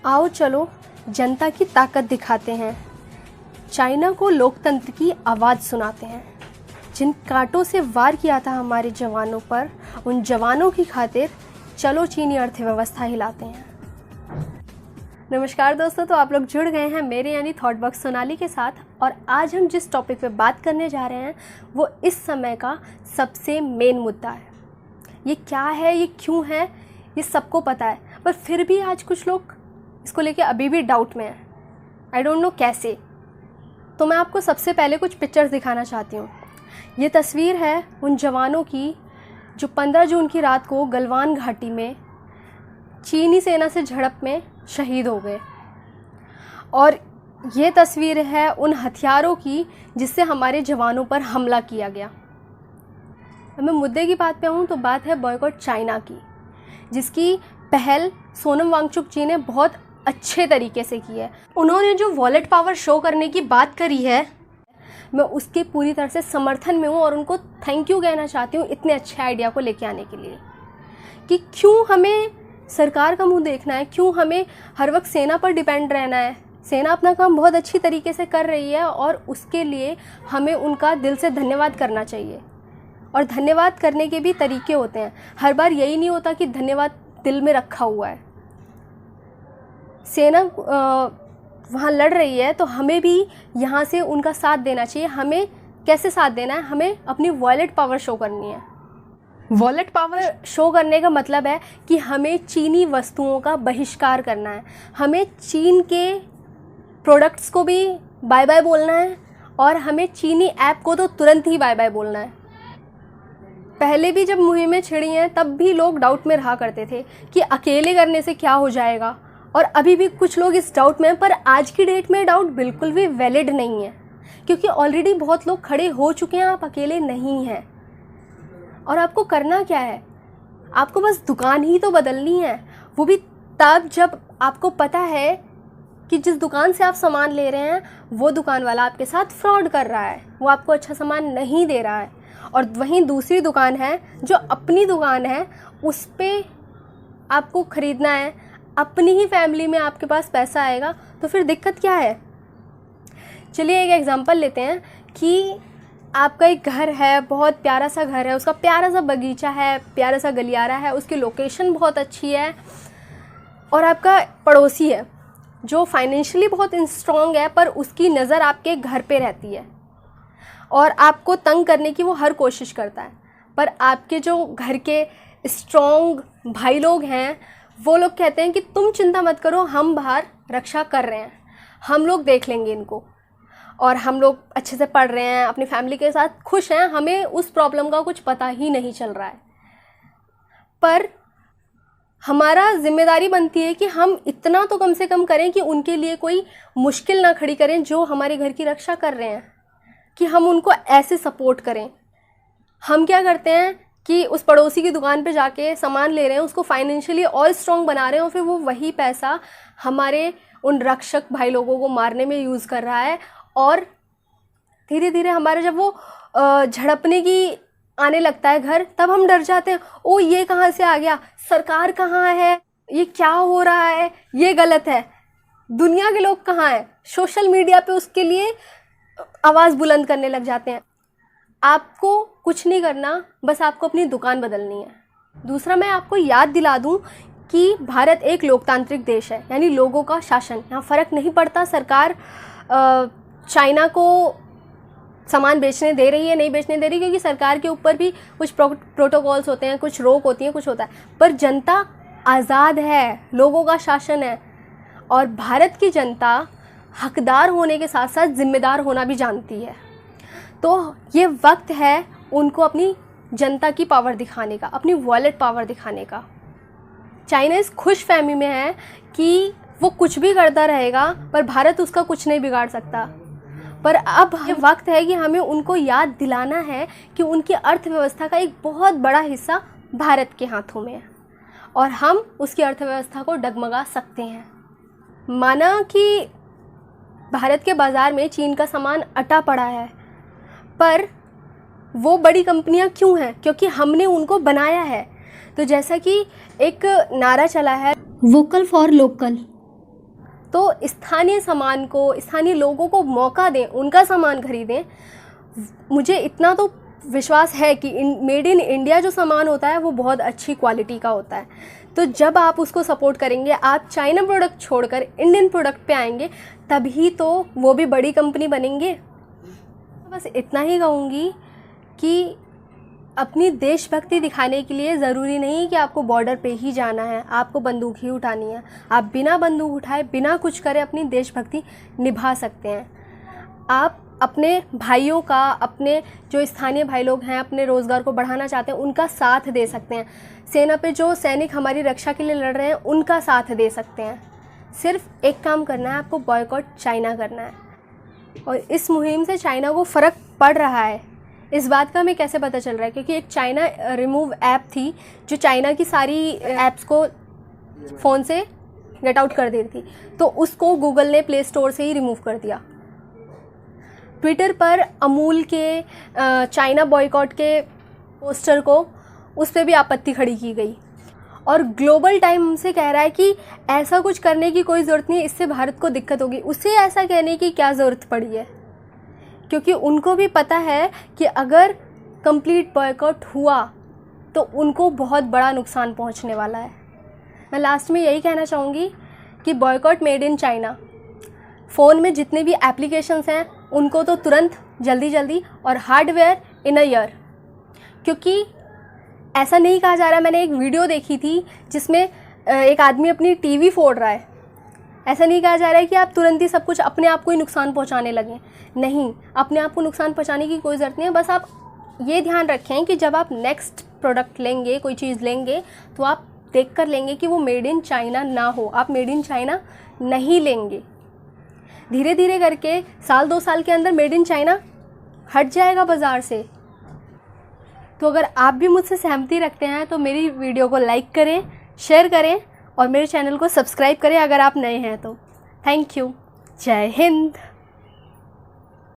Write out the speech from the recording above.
आओ चलो जनता की ताकत दिखाते हैं, चाइना को लोकतंत्र की आवाज़ सुनाते हैं। जिन कांटों से वार किया था हमारे जवानों पर, उन जवानों की खातिर चलो चीनी अर्थव्यवस्था हिलाते हैं। नमस्कार दोस्तों, तो आप लोग जुड़ गए हैं मेरे यानी थॉट बॉक्स सोनाली के साथ। और आज हम जिस टॉपिक पे बात करने जा रहे हैं वो इस समय का सबसे मेन मुद्दा है। ये क्या है, ये क्यों है, ये सबको पता है, पर फिर भी आज कुछ लोग इसको लेके अभी भी डाउट में हैं। आई डोंट नो कैसे। तो मैं आपको सबसे पहले कुछ पिक्चर्स दिखाना चाहती हूँ। ये तस्वीर है उन जवानों की जो 15 जून की रात को गलवान घाटी में चीनी सेना से झड़प में शहीद हो गए। और ये तस्वीर है उन हथियारों की जिससे हमारे जवानों पर हमला किया गया। अब मैं मुद्दे की बात पे आऊँ तो बात है बॉयकॉट चाइना की, जिसकी पहल सोनम वांगचुक जी ने बहुत अच्छे तरीके से की है। उन्होंने जो वॉलेट पावर शो करने की बात करी है, मैं उसके पूरी तरह से समर्थन में हूँ और उनको थैंक यू कहना चाहती हूँ इतने अच्छे आइडिया को लेके आने के लिए। कि क्यों हमें सरकार का मुंह देखना है, क्यों हमें हर वक्त सेना पर डिपेंड रहना है। सेना अपना काम बहुत अच्छी तरीके से कर रही है और उसके लिए हमें उनका दिल से धन्यवाद करना चाहिए। और धन्यवाद करने के भी तरीके होते हैं, हर बार यही नहीं होता कि धन्यवाद दिल में रखा हुआ है। सेना वहाँ लड़ रही है तो हमें भी यहाँ से उनका साथ देना चाहिए। हमें कैसे साथ देना है, हमें अपनी वॉलेट पावर शो करनी है। वॉलेट पावर शो करने का मतलब है कि हमें चीनी वस्तुओं का बहिष्कार करना है, हमें चीन के प्रोडक्ट्स को भी बाय बाय बोलना है और हमें चीनी ऐप को तो तुरंत ही बाय बाय बोलना है। पहले भी जब मुहिमें छिड़ी हैं तब भी लोग डाउट में रहा करते थे कि अकेले करने से क्या हो जाएगा, और अभी भी कुछ लोग इस डाउट में हैं। पर आज की डेट में डाउट बिल्कुल भी वैलिड नहीं है, क्योंकि ऑलरेडी बहुत लोग खड़े हो चुके हैं। आप अकेले नहीं हैं। और आपको करना क्या है, आपको बस दुकान ही तो बदलनी है, वो भी तब जब आपको पता है कि जिस दुकान से आप सामान ले रहे हैं वो दुकान वाला आपके साथ फ्रॉड कर रहा है, वो आपको अच्छा सामान नहीं दे रहा है। और वहीं दूसरी दुकान है जो अपनी दुकान है, उस पर आपको ख़रीदना है, अपनी ही फैमिली में आपके पास पैसा आएगा, तो फिर दिक्कत क्या है। चलिए एक एग्जांपल लेते हैं कि आपका एक घर है, बहुत प्यारा सा घर है, उसका प्यारा सा बगीचा है, प्यारा सा गलियारा है, उसकी लोकेशन बहुत अच्छी है, और आपका पड़ोसी है जो फाइनेंशियली बहुत स्ट्रॉन्ग है, पर उसकी नज़र आपके घर पे रहती है और आपको तंग करने की वो हर कोशिश करता है। पर आपके जो घर के स्ट्रॉन्ग भाई लोग हैं वो लोग कहते हैं कि तुम चिंता मत करो, हम बाहर रक्षा कर रहे हैं, हम लोग देख लेंगे इनको, और हम लोग अच्छे से पढ़ रहे हैं, अपनी फैमिली के साथ खुश हैं, हमें उस प्रॉब्लम का कुछ पता ही नहीं चल रहा है। पर हमारा जिम्मेदारी बनती है कि हम इतना तो कम से कम करें कि उनके लिए कोई मुश्किल ना खड़ी करें जो हमारे घर की रक्षा कर रहे हैं, कि हम उनको ऐसे सपोर्ट करें। हम क्या करते हैं कि उस पड़ोसी की दुकान पे जाके सामान ले रहे हैं, उसको फाइनेंशियली और स्ट्रॉन्ग बना रहे हैं, और फिर वो वही पैसा हमारे उन रक्षक भाई लोगों को मारने में यूज़ कर रहा है। और धीरे धीरे हमारे जब वो झड़पने की आने लगता है घर, तब हम डर जाते हैं, ओ ये कहाँ से आ गया, सरकार कहाँ है, ये क्या हो रहा है, ये गलत है, दुनिया के लोग कहाँ हैं। सोशल मीडिया पे उसके लिए आवाज़ बुलंद करने लग जाते हैं। आपको कुछ नहीं करना, बस आपको अपनी दुकान बदलनी है। दूसरा, मैं आपको याद दिला दूं कि भारत एक लोकतांत्रिक देश है, यानी लोगों का शासन। यहाँ फ़र्क नहीं पड़ता सरकार चाइना को सामान बेचने दे रही है, नहीं बेचने दे रही, क्योंकि सरकार के ऊपर भी कुछ प्रोटोकॉल्स होते हैं, कुछ रोक होती हैं, कुछ होता है। पर जनता आज़ाद है, लोगों का शासन है, और भारत की जनता हकदार होने के साथ साथ जिम्मेदार होना भी जानती है। तो ये वक्त है उनको अपनी जनता की पावर दिखाने का, अपनी वॉलेट पावर दिखाने का। चाइना इस खुश फहमी में है कि वो कुछ भी करता रहेगा, पर भारत उसका कुछ नहीं बिगाड़ सकता। पर अब ये वक्त है कि हमें उनको याद दिलाना है कि उनकी अर्थव्यवस्था का एक बहुत बड़ा हिस्सा भारत के हाथों में है, और हम उसकी अर्थव्यवस्था को डगमगा सकते हैं। माना कि भारत के बाज़ार में चीन का सामान अटा पड़ा है, पर वो बड़ी कंपनियां क्यों हैं? क्योंकि हमने उनको बनाया है। तो जैसा कि एक नारा चला है, वोकल फॉर लोकल, तो स्थानीय सामान को, स्थानीय लोगों को मौका दें, उनका सामान खरीदें। मुझे इतना तो विश्वास है कि मेड इन इंडिया जो सामान होता है वो बहुत अच्छी क्वालिटी का होता है। तो जब आप उसको सपोर्ट करेंगे, आप चाइना प्रोडक्ट छोड़कर इंडियन प्रोडक्ट पे आएंगे, तभी तो वो भी बड़ी कंपनी बनेंगे। बस इतना ही कहूँगी कि अपनी देशभक्ति दिखाने के लिए ज़रूरी नहीं कि आपको बॉर्डर पे ही जाना है, आपको बंदूक ही उठानी है। आप बिना बंदूक उठाए, बिना कुछ करे अपनी देशभक्ति निभा सकते हैं। आप अपने भाइयों का, अपने जो स्थानीय भाई लोग हैं, अपने रोज़गार को बढ़ाना चाहते हैं, उनका साथ दे सकते हैं। सेना पे जो सैनिक हमारी रक्षा के लिए लड़ रहे हैं, उनका साथ दे सकते हैं। सिर्फ एक काम करना है, आपको बॉयकॉट चाइना करना है। और इस मुहिम से चाइना को फ़र्क पड़ रहा है। इस बात का हमें कैसे पता चल रहा है? क्योंकि एक चाइना रिमूव ऐप थी जो चाइना की सारी ऐप्स को फ़ोन से गेट आउट कर देती थी, तो उसको गूगल ने प्ले स्टोर से ही रिमूव कर दिया। ट्विटर पर अमूल के चाइना बॉयकॉट के पोस्टर को, उस पर भी आपत्ति खड़ी की गई। और ग्लोबल टाइम हमसे कह रहा है कि ऐसा कुछ करने की कोई ज़रूरत नहीं, इससे भारत को दिक्कत होगी। उसे ऐसा कहने की क्या ज़रूरत पड़ी है? क्योंकि उनको भी पता है कि अगर कंप्लीट बॉयकॉट हुआ तो उनको बहुत बड़ा नुकसान पहुंचने वाला है। मैं लास्ट में यही कहना चाहूँगी कि boycott made in China. Phone में जितने भी एप्लीकेशंस हैं उनको तो तुरंत, जल्दी जल्दी, और हार्डवेयर इन अ ईयर। क्योंकि ऐसा नहीं कहा जा रहा, मैंने एक वीडियो देखी थी जिसमें एक आदमी अपनी टीवी फोड़ रहा है। ऐसा नहीं कहा जा रहा है कि आप तुरंत ही सब कुछ अपने आप को ही नुकसान पहुंचाने लगें। नहीं, अपने आप को नुकसान पहुंचाने की कोई ज़रूरत नहीं है। बस आप ये ध्यान रखें कि जब आप नेक्स्ट प्रोडक्ट लेंगे, कोई चीज़ लेंगे, तो आप देख कर लेंगे कि वो मेड इन चाइना ना हो। आप मेड इन चाइना नहीं लेंगे। धीरे धीरे करके 1-2 साल के अंदर मेड इन चाइना हट जाएगा बाज़ार से। तो अगर आप भी मुझसे सहमति रखते हैं तो मेरी वीडियो को लाइक करें, शेयर करें और मेरे चैनल को सब्सक्राइब करें अगर आप नए हैं तो। Thank you. जय हिंद।